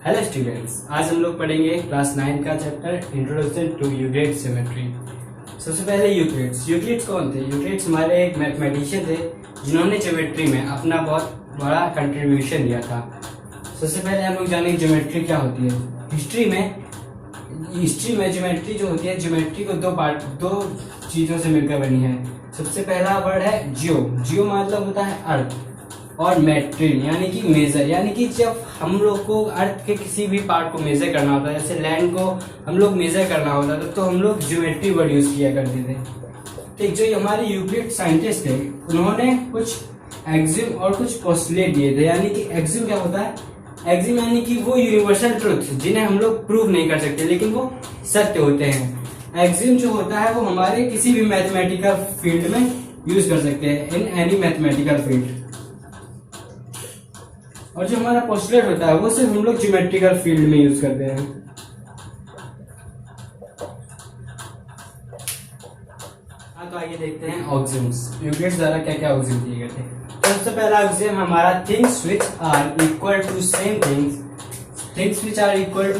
Hello students, आज हम लोग पढ़ेंगे क्लास 9 का chapter introduction to Euclid geometry. सबसे पहले यूक्लिड्स कौन थे? यूक्लिड्स हमारे एक मैथमेटिशियन थे जिन्होंने ज्योमेट्री में अपना बहुत बड़ा कंट्रीब्यूशन दिया था। सबसे पहले हम लोग जानेंगे ज्योमेट्री क्या होती है। हिस्ट्री में ज्योमेट्री जो होती है, ज्योमेट्री को दो चीजों से मिलकर बनी है। सबसे पहला वर्ड है जियो मतलब होता है अर्थ, और मेट्रिन यानी कि मेजर, यानी कि जब हम लोग को अर्थ के किसी भी पार्ट को मेजर करना होता है, जैसे लैंड को हम लोग मेजर करना होता था, तो हम लोग ज्योमेट्री वर्ड यूज किया करते थे। ठीक, जो हमारे यूक्लिड साइंटिस्ट थे उन्होंने कुछ एक्सिम और कुछ पोस्टुलेट दिए थे। यानी कि एक्सिम क्या होता है? एक्सिम यानी कि वो यूनिवर्सल ट्रुथ जिन्हें हम लोग प्रूव नहीं कर सकते लेकिन वो सत्य होते हैं। एक्सिम जो होता है वो हमारे किसी भी मैथमेटिकल फील्ड में यूज कर सकते हैं, इन एनी मैथमेटिकल फील्ड। और जो हमारा पोस्टुलेट होता है वो सिर्फ हम लोग ज्योमेट्रिकल फील्ड में यूज करते हैं। हाँ, तो आइए देखते हैं ऑक्सिम्स। यूक्लिड्स द्वारा क्या क्या ऑक्सिम दिए गए थे। तो सबसे पहला ऑक्सिम हमारा things which are equal to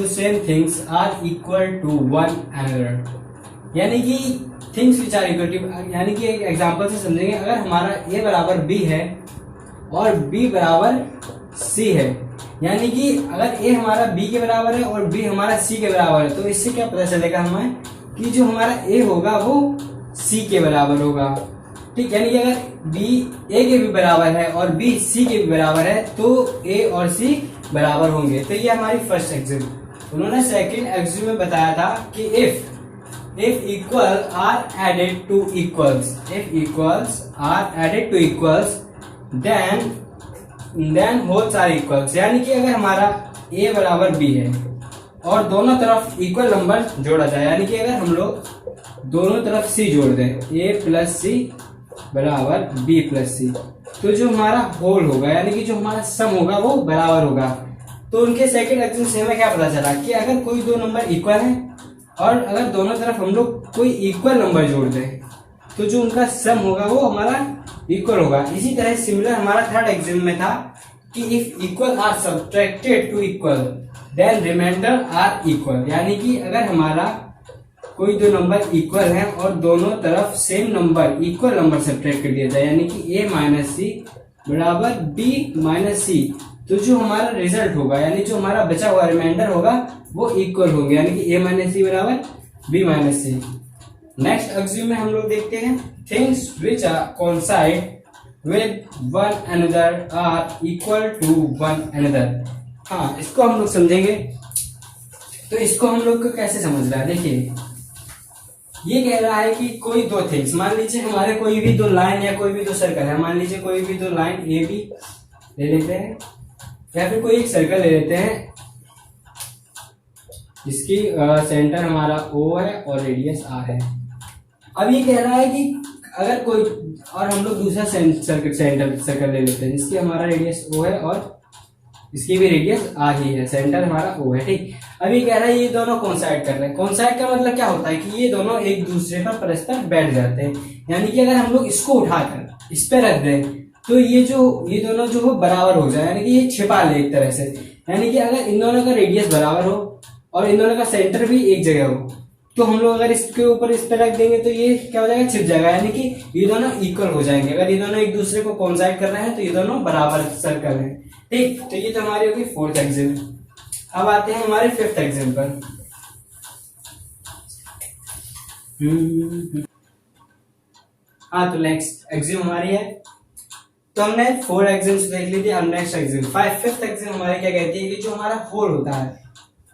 same things are equal to one another. यानी कि things which are equal to, यानी कि एक एग्जांपल से समझेंगे। अगर हमारा a बराबर b है और b बराबर c है, यानी कि अगर a हमारा b के बराबर है और b हमारा c के बराबर है, तो इससे क्या पता चलेगा हमें कि जो हमारा a होगा वो c के बराबर होगा। ठीक, यानी कि अगर b a के भी बराबर है और b c के भी बराबर है तो a और c बराबर होंगे। तो ये हमारी फर्स्ट एक्सिम। उन्होंने सेकंड एक्सिम में बताया था कि if equal are added to equals then wholes are equals। यानी कि अगर हमारा a बराबर b है और दोनों तरफ इक्वल नंबर जोड़ा जाए, यानी कि अगर हम लोग दोनों तरफ c जोड़ दें, a प्लस सी बराबर b प्लस सी, तो जो हमारा होल होगा यानी कि जो हमारा सम होगा वो बराबर होगा। तो उनके सेकंड एक्सिम से हमें क्या पता चला कि अगर कोई दो नंबर इक्वल है और अगर दोनों तरफ हम लोग कोई इक्वल नंबर जोड़ दें तो जो उनका सम होगा वो हमारा इक्वल होगा। इसी तरह सिमिलर हमारा थर्ड एग्जाम में था कि if equal are subtracted to equal then remainder are equal. यानी कि अगर हमारा कोई दो नंबर इक्वल है और दोनों तरफ same number equal number subtract कर दिया जाए, यानी कि a माइनस सी बराबर b माइनस सी, तो जो हमारा रिजल्ट होगा यानी जो हमारा बचा हुआ रिमाइंडर होगा वो इक्वल होंगे, यानी कि a माइनस सी बराबर b minus C. Next axiom में हम लोग देखते हैं things which are coincide with one another are equal to one another. हाँ, इसको हम लोग समझेंगे। तो इसको हम लोग को कैसे समझ रहा है, देखिए ये कह रहा है कि कोई दो थिंग्स, मान लीजिए हमारे कोई भी दो लाइन या कोई भी दो सर्कल है। मान लीजिए कोई भी दो लाइन ए बी ले लेते हैं या फिर कोई एक सर्कल ले लेते हैं जिसकी सेंटर हमारा O है और रेडियस R है। अब ये कह रहा है कि अगर कोई और हम लोग दूसरा सर्कल ले लेते हैं जिसकी हमारा रेडियस O है और इसकी भी रेडियस R ही है, सेंटर हमारा O है। ठीक, अब ये कह रहा है ये दोनों कोइंसाइड कर रहे हैं। कोइंसाइड का मतलब क्या होता है कि ये दोनों एक दूसरे पर परस्पर बैठ जाते हैं। यानी कि अगर हम लोग इसको उठाकर इस पे रख दें तो ये दोनों जो हो बराबर हो जाए, यानी कि ये छिपा ले एक तरह से। यानी कि अगर इन दोनों का रेडियस बराबर हो और इन दोनों का सेंटर भी एक जगह हो तो हम लोग अगर इसके ऊपर इस पे रख देंगे तो ये क्या हो जाएगा, छिप जाएगा। यानी कि ये दोनों इक्वल हो जाएंगे। अगर ये दोनों एक दूसरे को कोइंसाइड कर रहे हैं तो ये दोनों बराबर सर्कल हैं। ठीक, तो ये तो हमारी होगी फोर्थ एक्सिम। अब आते हैं हमारे फिफ्थ एक्सिम पर। हाँ, तो नेक्स्ट एक्सिम हमारी है, तो हमने 4 एग्जाम्स देख ली थी। अब नेक्स्ट एग्जाम फिफ्थ एग्जाम हमारे क्या कहती है कि जो हमारा होल होता है,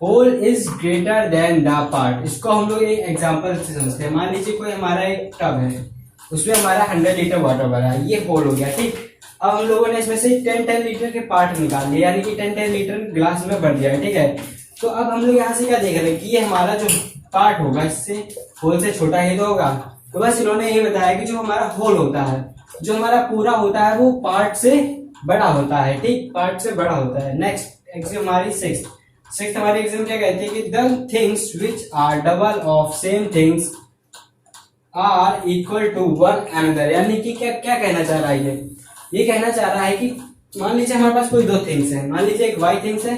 whole is greater than the part. इसको हम लोग एक एग्जांपल से समझते हैं। मान लीजिए कोई हमारा एक टब है, उसमें हमारा 100 लीटर वाटर भरा है, ये होल हो गया। ठीक, अब हम लोगों ने इसमें से 10 लीटर के पार्ट निकाल लिए, यानी कि 10 लीटर ग्लास में भर दिया है। ठीक है, तो अब हम लोग यहाँ से क्या देख रहे हैं कि ये हमारा जो पार्ट होगा इससे होल से छोटा ही तो होगा। तो बस इन्होंने ये बताया कि जो हमारा होल होता है, जो हमारा पूरा होता है वो पार्ट से बड़ा होता है। ठीक, पार्ट से बड़ा होता है। नेक्स्ट एग्जाम हमारी सिक्स्थ हमारी एग्जाम क्या कहती है कि the things which are double of same things are equal to one another. यानी कि क्या क्या कहना चाह रहा है ये कहना चाह रहा है कि मान लीजिए हमारे पास कोई दो थिंग्स हैं। मान लीजिए एक वाई थिंग्स है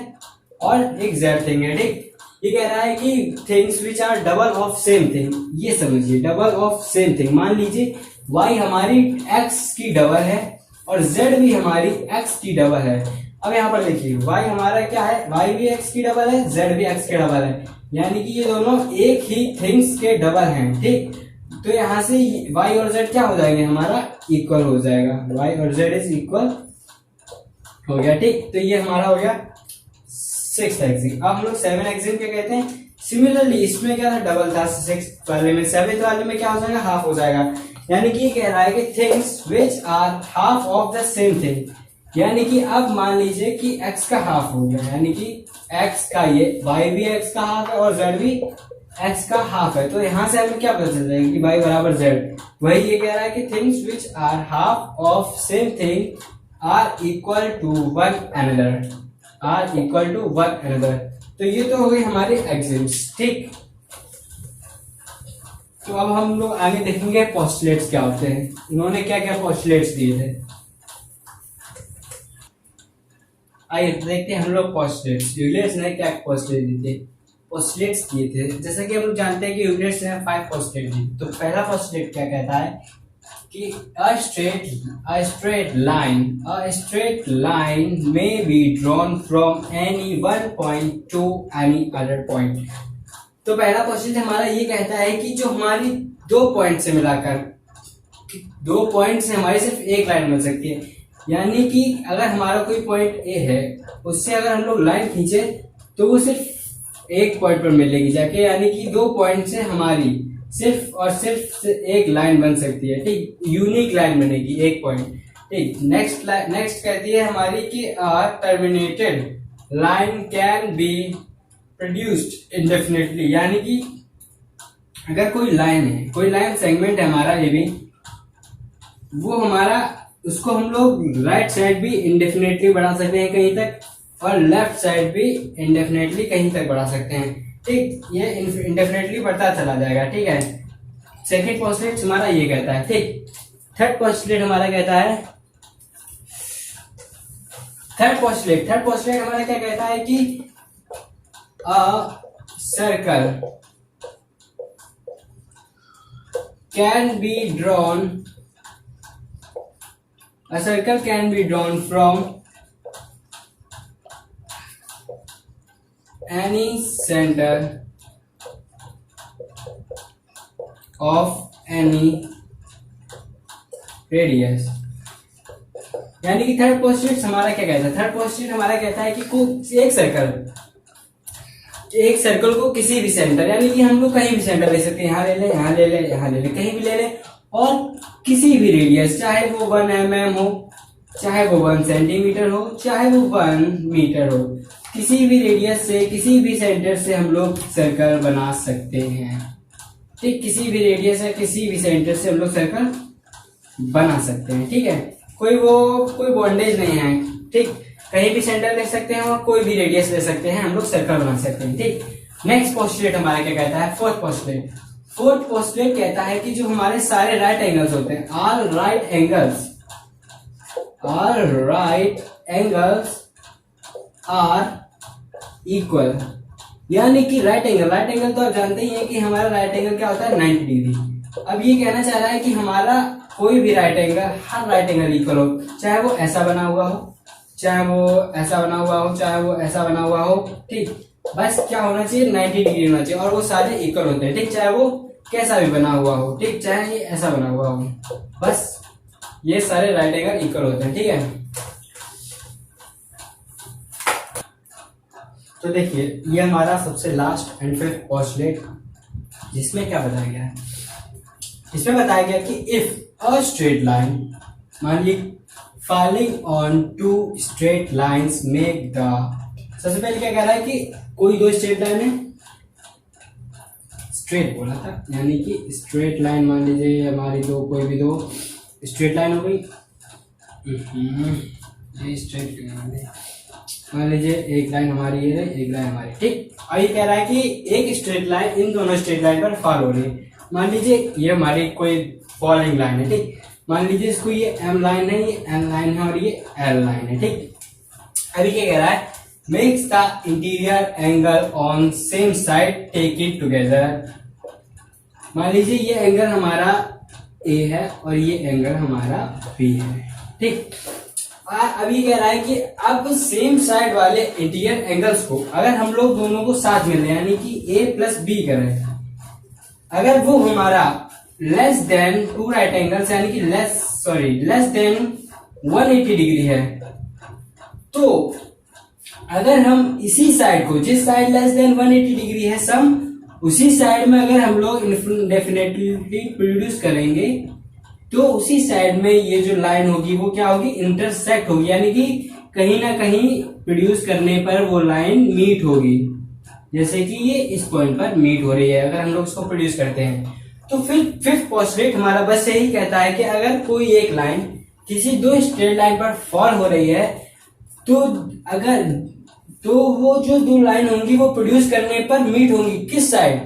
और एक जेड थिंग है, ठीक। ये कह रहा है कि things which are double of same thing, ये समझिए डबल ऑफ सेम थिंग। मान लीजिए y हमारी x की डबल है और z भी हमारी x की डबल है। अब यहाँ पर देखिए y हमारा क्या है, y भी x की डबल है, z भी x के डबल है, यानी कि ये दोनों एक ही थिंग्स के डबल हैं, ठीक। तो यहाँ से y और z क्या हो जाएंगे, हमारा इक्वल हो जाएगा, y और z इज इक्वल हो गया, ठीक। तो ये हमारा हो गया 6th एक्सिम। अब हम लोग 7 एक्सिम क्या कहते हैं, सिमिलरली इसमें क्या था, डबल था, 6th वाले में, 7th वाले में क्या हो जाएगा, हाफ हो जाएगा। यानी कि ये कह रहा है कि things which are half of the same thing, यानी कि अब मान लीजिए कि x का हाफ हो गया, यानी कि x का ये y भी x का हाफ है और z भी x का हाफ है। तो यहां से हमें क्या पता चल जाएगा कि y बराबर z। वही ये कह रहा है कि things which are half of same thing are equal to one another, are equal to one another. तो ये तो हो गई हमारे एक्सिम्स, ठीक। तो अब हम लोग आगे देखेंगे पोस्टुलेट्स क्या होते हैं, उन्होंने क्या क्या पोस्टुलेट्स दिए थे। आइए देखते हैं हम लोग पोस्टुलेट्स, यूक्लिड्स ने क्या पोस्टुलेट दिए थे, पोस्टुलेट्स दिए थे। जैसा कि हम लोग जानते हैं कि यूक्लिड्स ने 5 पोस्टुलेट दिए। तो पहला पोस्टुलेट क्या कहता है कि a straight line may be drawn from any one point to any other point। तो पहला क्वेश्चन हमारा ये कहता है कि जो हमारी दो पॉइंट से मिलाकर, दो पॉइंट से हमारी सिर्फ एक लाइन बन सकती है। यानी कि अगर हमारा कोई पॉइंट ए है, उससे अगर हम लोग लाइन खींचे तो वो सिर्फ एक पॉइंट पर मिलेगी जाके, यानी कि दो पॉइंट से हमारी सिर्फ और सिर्फ एक लाइन बन सकती है, ठीक। यूनिक लाइन बनेगी एक पॉइंट, ठीक। नेक्स्ट कहती है हमारी कि terminated line can be produced indefinitely, यानी कि अगर कोई लाइन है, कोई लाइन सेगमेंट है हमारा ये भी, वो हमारा उसको हम लोग राइट साइड भी इंडेफिनेटली बढ़ा सकते हैं कहीं तक, और लेफ्ट साइड भी इंडेफिनेटली कहीं तक बढ़ा सकते हैं, ठीक। ये इंडेफिनेटली बढ़ता चला जाएगा, ठीक है। सेकंड पोस्टुलेट हमारा ये कहता है, ठीक। थर्ड पोस्टुलेट हमारा कहता है, थर्ड पोस्टुलेट हमारा क्या कहता है कि a circle can be drawn from any center of any radius। यानी कि थर्ड पोस्टुलेट हमारा क्या कहता है, थर्ड पोस्टुलेट हमारा कहता है कि एक सर्कल को किसी भी सेंटर, यानी कि हम लोग कहीं भी सेंटर ले सकते हैं, यहाँ ले ले, यहाँ ले ले, यहाँ ले ले, कहीं भी ले ले, और किसी भी रेडियस, चाहे वो 1 mm हो, चाहे वो 1 सेंटीमीटर हो, चाहे वो 1 मीटर हो, किसी भी रेडियस से, किसी भी सेंटर से हम लोग सर्कल बना सकते हैं, ठीक। किसी भी रेडियस है, किसी भी सेंटर से हम लोग सर्कल बना सकते हैं, ठीक है। कोई बॉन्डेज नहीं है, ठीक। कहीं भी सेंटर ले सकते हैं और कोई भी रेडियस ले सकते हैं, हम लोग सर्कल बना सकते हैं, ठीक। नेक्स्ट पोस्टुलेट हमारा क्या कहता है, फोर्थ पोस्टुलेट कहता है कि जो हमारे सारे राइट एंगल्स होते हैं, all right angles are equal, यानी कि राइट एंगल तो आप जानते ही हैं कि हमारा राइट एंगल क्या होता है, 90 डिग्री। अब ये कहना चाह रहा है कि हमारा कोई भी राइट एंगल, हर राइट एंगल इक्वल हो, चाहे वो ऐसा बना हुआ हो, चाहे वो ऐसा बना हुआ हो, चाहे वो ऐसा बना हुआ हो, ठीक। बस क्या होना चाहिए, 90 डिग्री होना चाहिए, और वो सारे इक्वल होते हैं, ठीक। चाहे वो कैसा भी बना हुआ हो, ठीक, चाहे ये ऐसा बना हुआ हो, बस ये सारे राइट एंगल इक्वल होते हैं, ठीक है। तो देखिए ये हमारा सबसे लास्ट एंड फिफ्थ पोस्टुलेट, जिसमें क्या बताया गया है, इसमें बताया गया कि इफ अ स्ट्रेट लाइन, मान ली falling on two straight lines make the, सबसे पहले क्या कह रहा है कि कोई दो स्ट्रेट लाइन है, स्ट्रेट बोला था, यानी कि स्ट्रेट लाइन मान लीजिए हमारी कोई भी दो स्ट्रेट लाइन हो गई, ये स्ट्रेट मान लीजिए एक लाइन हमारी ये है, एक लाइन हमारी, ठीक। और ये कह रहा है कि एक स्ट्रेट लाइन इन दोनों स्ट्रेट लाइन पर फॉल हो रही है। मान लीजिए ये हमारी कोई फॉलोइंग लाइन है, ठीक। मान लीजिए इसको ये M लाइन है, ये N लाइन है और ये L लाइन है, ठीक। अभी क्या कह रहा है makes the interior angle on same side take it together। मान लीजिए ये एंगल हमारा A है और ये एंगल हमारा B है, ठीक। अभी कह रहा है कि अब सेम साइड वाले इंटीरियर एंगल्स को अगर हम लोग दोनों को साथ में लें, यानी कि A प्लस B करें, अगर वो हमारा less than two right angles यानी कि लेस देन 180 डिग्री है, तो अगर हम इसी साइड को, जिस साइड लेस देन 180 डिग्री है सम, उसी साइड में अगर हम लोग डेफिनेटली प्रोड्यूस करेंगे तो उसी साइड में ये जो लाइन होगी वो क्या होगी, इंटरसेक्ट होगी, यानी कि कहीं ना कहीं प्रोड्यूस करने पर वो लाइन मीट होगी। जैसे कि ये इस पॉइंट पर मीट हो रही है अगर हम लोग इसको प्रोड्यूस करते हैं। तो फिर फिफ्थ पोस्टुलेट हमारा बस यही कहता है कि अगर कोई एक लाइन किसी दो स्ट्रेट लाइन पर फॉल हो रही है तो वो जो दो लाइन होंगी वो प्रोड्यूस करने पर मीट होंगी किस साइड,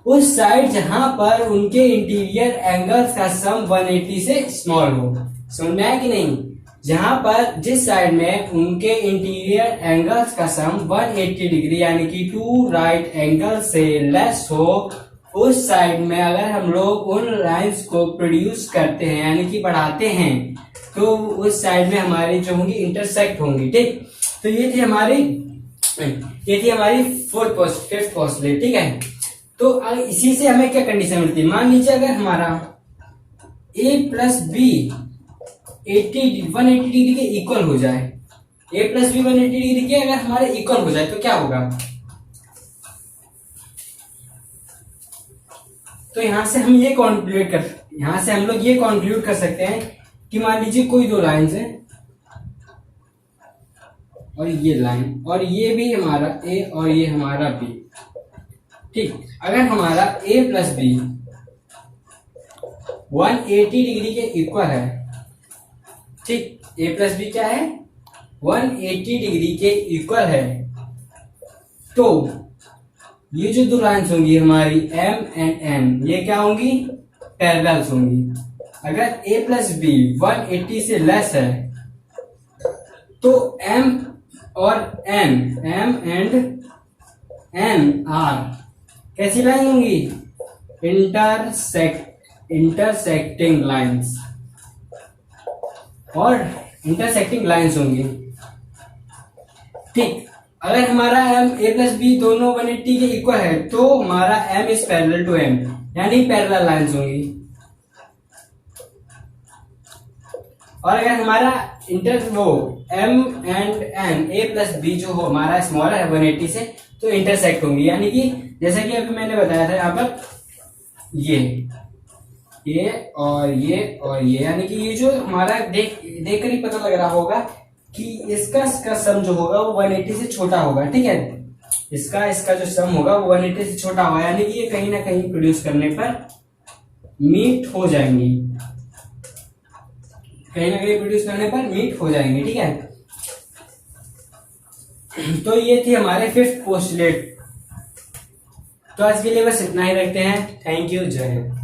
उस साइड जहां पर उनके इंटीरियर एंगल्स का सम 180 से स्मॉल हो। समझ में आया कि नहीं? जहां पर जिस साइड में उनके इंटीरियर एंगल्स का सम 180 डिग्री यानी कि टू राइट एंगल से लेस हो, उस साइड में अगर हम लोग उन लाइंस को प्रोड्यूस करते हैं यानी कि बढ़ाते हैं तो उस साइड में हमारी जो होंगी इंटरसेक्ट होंगी, ठीक। तो ये थी हमारी फिफ्थ पोस्टुलेट, ठीक है। तो इसी से हमें क्या कंडीशन मिलती है, मान लीजिए अगर हमारा A प्लस बी 180 डिग्री के इक्वल हो जाए, A प्लस बी 180 डिग्री के अगर हमारे इक्वल हो जाए तो क्या होगा, तो यहां से हम लोग ये कॉन्क्लूड कर सकते हैं कि मान लीजिए कोई दो लाइंस है और ये लाइन और ये भी हमारा A और ये हमारा B, ठीक। अगर हमारा A प्लस बी 180 डिग्री के इक्वल है, ठीक, A प्लस बी क्या है 180 डिग्री के इक्वल है, तो ये जो दो लाइन्स होंगी हमारी M एंड N ये क्या होंगी, पैरेलल्स होंगी। अगर A प्लस बी 180 से लेस है तो M एंड N आर कैसी लाइन होंगी, इंटरसेक्टिंग लाइंस होंगी, ठीक। अगर हमारा A प्लस बी दोनों 180 के इक्वल है तो हमारा M is parallel to M यानी पैरेलल लाइंस होंगी। और अगर हमारा M and N A plus B जो हो हमारा स्मॉलर है 180 से तो इंटरसेक्ट होंगी, यानी कि जैसा कि अभी मैंने बताया था यहाँ पर ये और ये यानी कि ये जो हमारा देख कर ही पता लग रहा होगा कि इसका सम जो होगा वो 180 से छोटा होगा, ठीक है। इसका जो सम होगा वो 180 से छोटा होगा, यानी कि ये कहीं ना कहीं प्रोड्यूस करने पर मीट हो जाएंगी, ठीक है। तो ये थी हमारे फिफ्थ पोस्टुलेट। तो आज के लिए बस इतना ही रखते हैं। थैंक यू, जय हिंद।